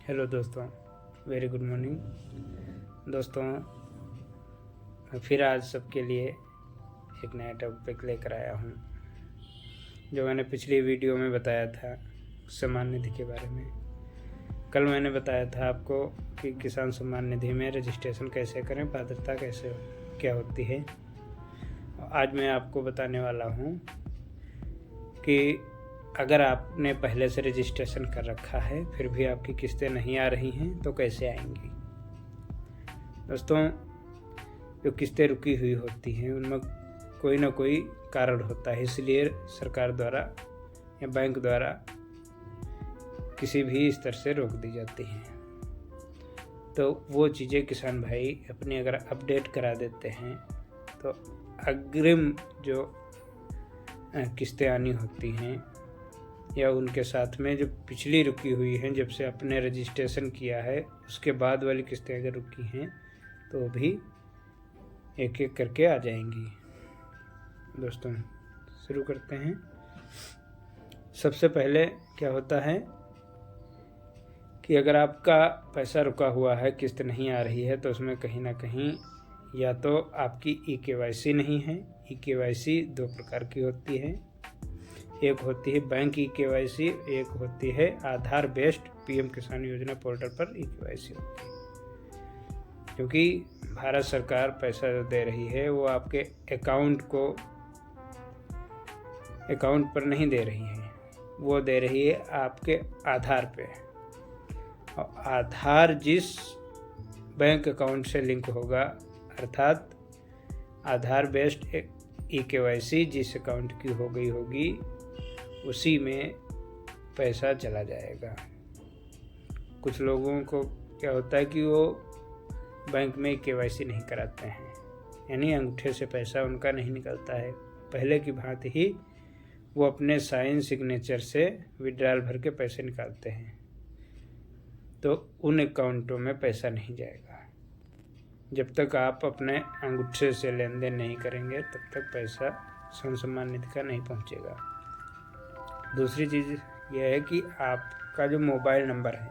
Hello दोस्तों, very good morning दोस्तों। मैं फिर आज सबके लिए एक नया टॉपिक लेकर आया हूँ। जो मैंने पिछली वीडियो में बताया था सम्मान निधि के बारे में। कल मैंने बताया था आपको कि किसान सम्मान निधि में रजिस्ट्रेशन कैसे करें, पात्रता कैसे क्या होती है। आज मैं आपको बताने वाला हूँ कि अगर आपने पहले से रजिस्ट्रेशन कर रखा है फिर भी आपकी किस्तें नहीं आ रही हैं तो कैसे आएंगी। दोस्तों, जो किस्तें रुकी हुई होती हैं उनमें कोई ना कोई कारण होता है, इसलिए सरकार द्वारा या बैंक द्वारा किसी भी स्तर से रोक दी जाती हैं। तो वो चीज़ें किसान भाई अपनी अगर अपडेट करा देते हैं तो अग्रिम जो किस्तें आनी होती हैं या उनके साथ में जो पिछली रुकी हुई हैं, जब से आपने रजिस्ट्रेशन किया है उसके बाद वाली किस्तें अगर रुकी हैं तो भी एक एक करके आ जाएंगी। दोस्तों, शुरू करते हैं। सबसे पहले क्या होता है कि अगर आपका पैसा रुका हुआ है, किस्त नहीं आ रही है, तो उसमें कहीं ना कहीं या तो आपकी EKYC नहीं है। EKYC दो प्रकार की होती है, एक होती है बैंक EKYC, एक होती है आधार बेस्ड PM किसान योजना पोर्टल पर EKYC होती है। क्योंकि भारत सरकार पैसा जो दे रही है वो आपके अकाउंट पर नहीं दे रही है, वो दे रही है आपके आधार पे। और आधार जिस बैंक अकाउंट से लिंक होगा, अर्थात आधार बेस्ड EKYC जिस अकाउंट की हो गई होगी उसी में पैसा चला जाएगा। कुछ लोगों को क्या होता है कि वो बैंक में KYC नहीं कराते हैं, यानी अंगूठे से पैसा उनका नहीं निकलता है। पहले की भांति ही वो अपने साइन सिग्नेचर से विड्रॉल भर के पैसे निकालते हैं, तो उन अकाउंटों में पैसा नहीं जाएगा। जब तक आप अपने अंगूठे से लेन देन नहीं करेंगे तब तक पैसा किसान सम्मान निधि का नहीं पहुंचेगा। दूसरी चीज़ यह है कि आपका जो मोबाइल नंबर है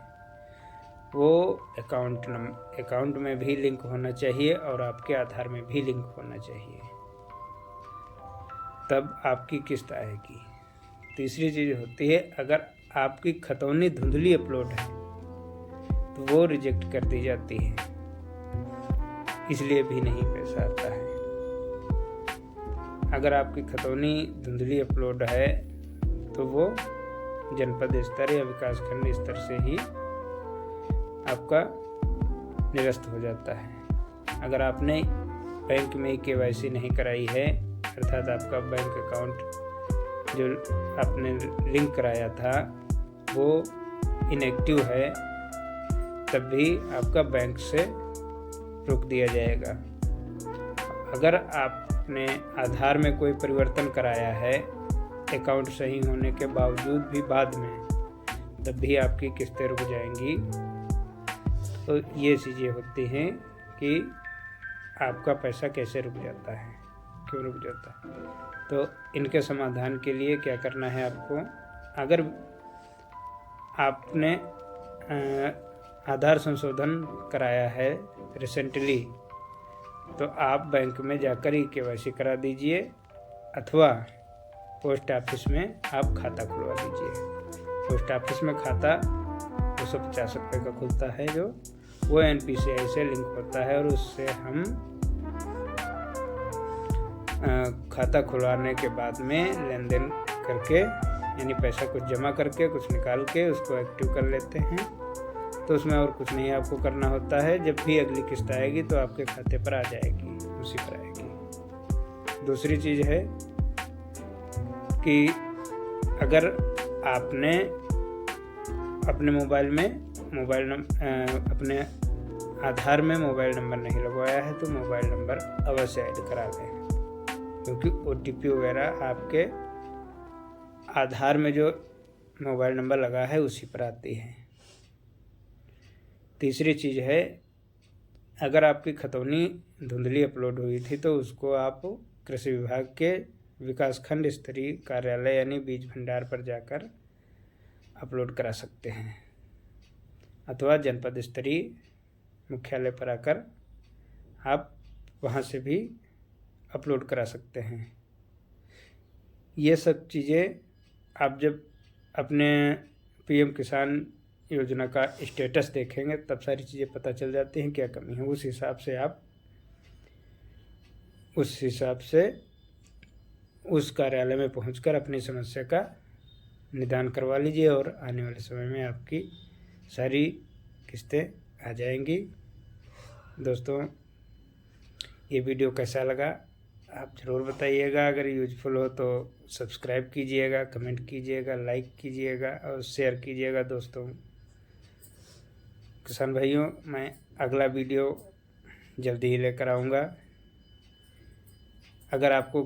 वो अकाउंट में भी लिंक होना चाहिए और आपके आधार में भी लिंक होना चाहिए, तब आपकी किस्त आएगी। तीसरी चीज़ होती है, अगर आपकी खतौनी धुंधली अपलोड है तो वो रिजेक्ट कर दी जाती है, इसलिए भी नहीं पैसा आता है। अगर आपकी खतौनी धुंधली अपलोड है तो वो जनपद स्तर या विकासखंड स्तर से ही आपका निरस्त हो जाता है। अगर आपने बैंक में KYC नहीं कराई है, अर्थात आपका बैंक अकाउंट जो आपने लिंक कराया था वो इनएक्टिव है, तब भी आपका बैंक से रोक दिया जाएगा। अगर आपने आधार में कोई परिवर्तन कराया है अकाउंट सही होने के बावजूद भी बाद में, तब भी आपकी किस्तें रुक जाएंगी। तो ये चीज़ें होती हैं कि आपका पैसा कैसे रुक जाता है, क्यों रुक जाता है। तो इनके समाधान के लिए क्या करना है आपको, अगर आपने आधार संशोधन कराया है रिसेंटली तो आप बैंक में जाकर EKYC करा दीजिए, अथवा पोस्ट ऑफिस में आप खाता खुलवा दीजिए। पोस्ट ऑफिस में खाता 250 रुपये का खुलता है, जो वो NPCI से लिंक होता है, और उससे हम खाता खुलवाने के बाद में लेन देन करके, यानी पैसा कुछ जमा करके कुछ निकाल के उसको एक्टिव कर लेते हैं। तो उसमें और कुछ नहीं आपको करना होता है। जब भी अगली किस्त आएगी तो आपके खाते पर आ जाएगी, उसी पर आएगी। दूसरी चीज़ है कि अगर आपने अपने अपने आधार में मोबाइल नंबर नहीं लगवाया है तो मोबाइल नंबर अवश्य ऐड करा लें, क्योंकि OTP वगैरह आपके आधार में जो मोबाइल नंबर लगा है उसी पर आती है। तीसरी चीज़ है, अगर आपकी खतौनी धुंधली अपलोड हुई थी तो उसको आप कृषि विभाग के विकासखंड स्तरीय कार्यालय यानी बीज भंडार पर जाकर अपलोड करा सकते हैं, अथवा जनपद स्तरीय मुख्यालय पर आकर आप वहाँ से भी अपलोड करा सकते हैं। ये सब चीज़ें आप जब अपने पीएम किसान योजना का स्टेटस देखेंगे तब सारी चीज़ें पता चल जाती हैं क्या कमी है। उस हिसाब से उस कार्यालय में पहुंचकर अपनी समस्या का निदान करवा लीजिए और आने वाले समय में आपकी सारी किस्तें आ जाएंगी। दोस्तों, ये वीडियो कैसा लगा आप ज़रूर बताइएगा। अगर यूजफुल हो तो सब्सक्राइब कीजिएगा, कमेंट कीजिएगा, लाइक कीजिएगा और शेयर कीजिएगा। दोस्तों, किसान भाइयों, मैं अगला वीडियो जल्दी ही लेकर आऊँगा। अगर आपको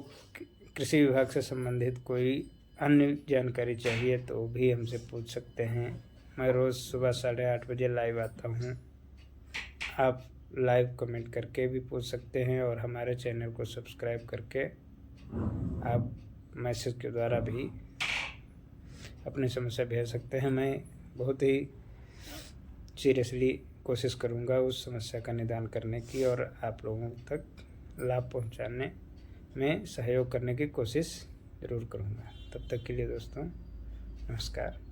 कृषि विभाग से संबंधित कोई अन्य जानकारी चाहिए तो भी हमसे पूछ सकते हैं। मैं रोज़ सुबह 8:30 बजे लाइव आता हूँ। आप लाइव कमेंट करके भी पूछ सकते हैं और हमारे चैनल को सब्सक्राइब करके आप मैसेज के द्वारा भी अपनी समस्या भेज सकते हैं। मैं बहुत ही सीरियसली कोशिश करूंगा उस समस्या का निदान करने की और आप लोगों तक लाभ पहुंचाने में सहयोग करने की कोशिश ज़रूर करूंगा। तब तक के लिए दोस्तों, नमस्कार।